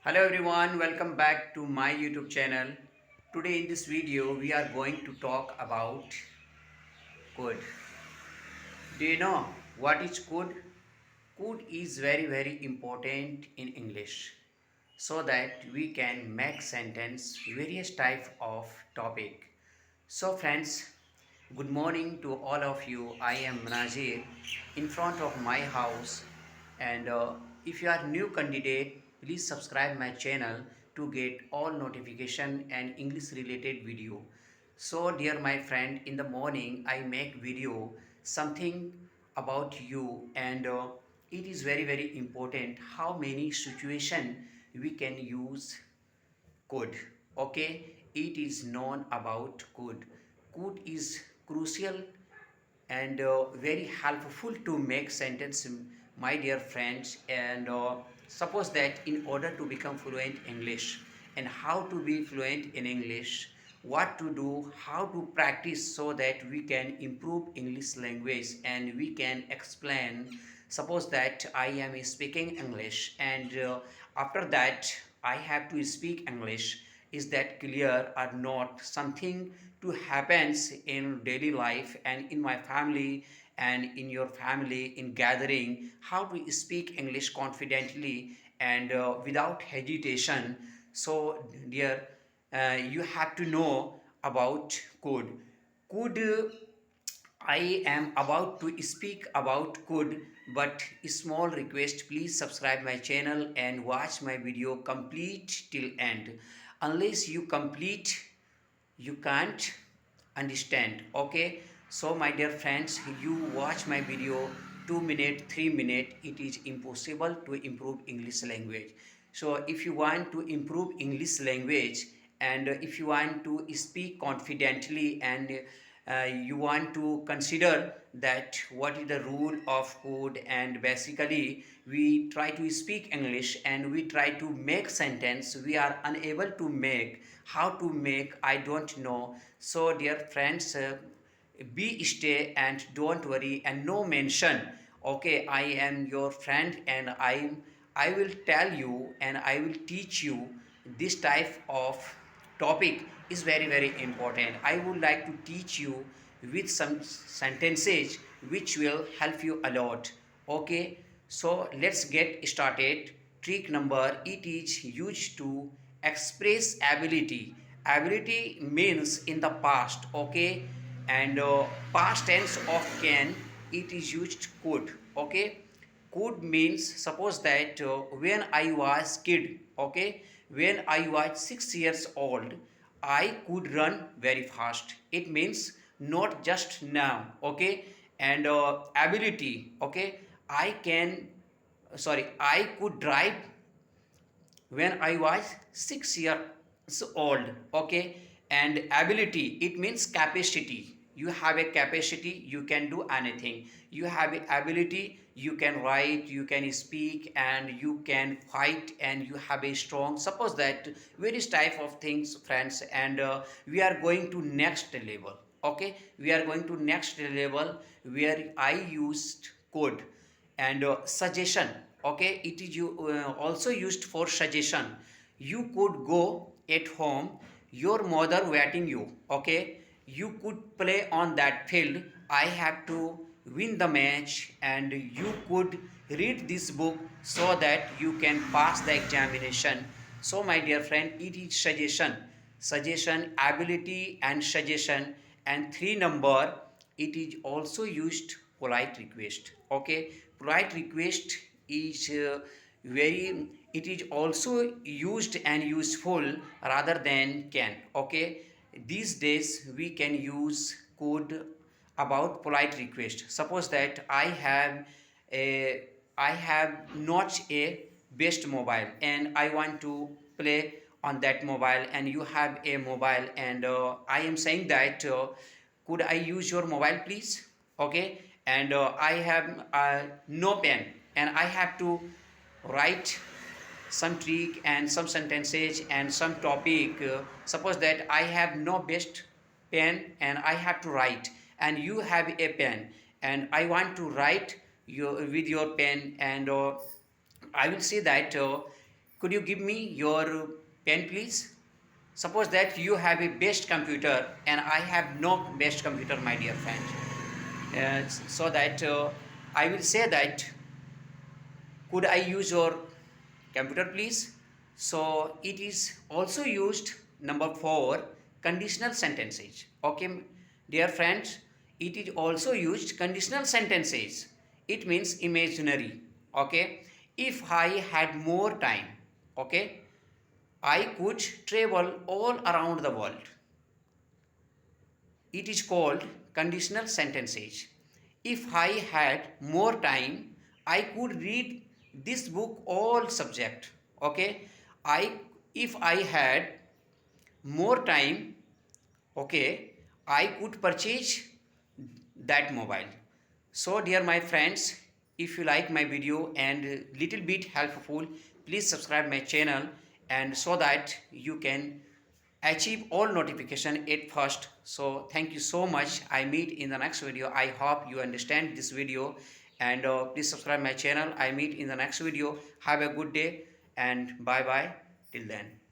Hello everyone, welcome back to my YouTube channel. Today in this video we are going to talk about code. Do you know what is code? Code is very important in English so that we can make sentence various type of topic. So friends, good morning to all of you. I am Nazir in front of my house and if you are new candidate, please subscribe my channel to get all notification and English related video. So dear my friend, in the morning I make video something about you and it is very important how many situation we can use code. Okay, it is known about code. Code is crucial and very helpful to make sentence, my dear friends. And suppose that in order to become fluent English and how to be fluent in English, what to do, how to practice so that we can improve English language and we can explain. Suppose that I am speaking English and after that I have to speak English. Is that clear or not? Something to happens in daily life and in my family and in your family in gathering, how to speak English confidently and without hesitation. So dear, you have to know about code. Code, I am about to speak about code, but small request, please subscribe my channel and watch my video complete till end. Unless you complete, you can't understand. Okay, so my dear friends, you watch my video 2 minutes 3 minutes, it is impossible to improve English language. So if you want to improve English language and if you want to speak confidently and you want to consider that what is the rule of code, and basically we try to speak English and we try to make sentence, we are unable to make, how to make I don't know. So dear friends, be stay and don't worry and no mention. Okay, I am your friend and I will tell you and I will teach you this type of topic is very important. I would like to teach you with some sentences which will help you a lot. Okay, so let's get started. Trick number, it is used to express ability. Ability means in the past. Okay, and past tense of can, it is used could. Okay, could means suppose that when I was kid. Okay, when I was 6 years old, I could run very fast. It means not just now. Okay, and ability. Okay, I can, sorry, I could drive when I was 6 years old. Okay, and ability, it means capacity. You have a capacity, you can do anything. You have a ability, you can write, you can speak, and you can fight, and you have a strong. Suppose that various type of things, friends, and we are going to next level. Okay, we are going to next level where I used code and suggestion. Okay, it is also used for suggestion. You could go at home, your mother waiting you. Okay, you could play on that field, I have to win the match, and you could read this book so that you can pass the examination. So my dear friend, it is suggestion. Suggestion, ability and suggestion. And three number, it is also used polite request. Okay, polite request is very, it is also used and useful rather than can. Okay, these days we can use code about polite request. Suppose that a I have not a best mobile and I want to play on that mobile, and you have a mobile, and I am saying that could I use your mobile please. Okay, and I have no pen and I have to write some trick and some sentences and some topic. Suppose that I have no best pen and I have to write, and you have a pen and I want to write with your pen, and I will say that Could you give me your pen, please? Suppose that you have a best computer and I have no best computer, my dear friend. So that I will say that, could I use your computer, please? So it is also used, number 4, conditional sentences. Okay, dear friends, it is also used conditional sentences. It means imaginary. Okay, if I had more time, okay, I could travel all around the world. It is called conditional sentences. If I had more time, I could read this book all subject. Okay, I if I had more time, okay, I could purchase that mobile. So dear my friends, if you like my video and little bit helpful, please subscribe my channel, and so that you can achieve all notification at first. So thank you so much. I meet in the next video. I hope you understand this video, and please subscribe my channel. I meet in the next video. Have a good day and bye bye till then.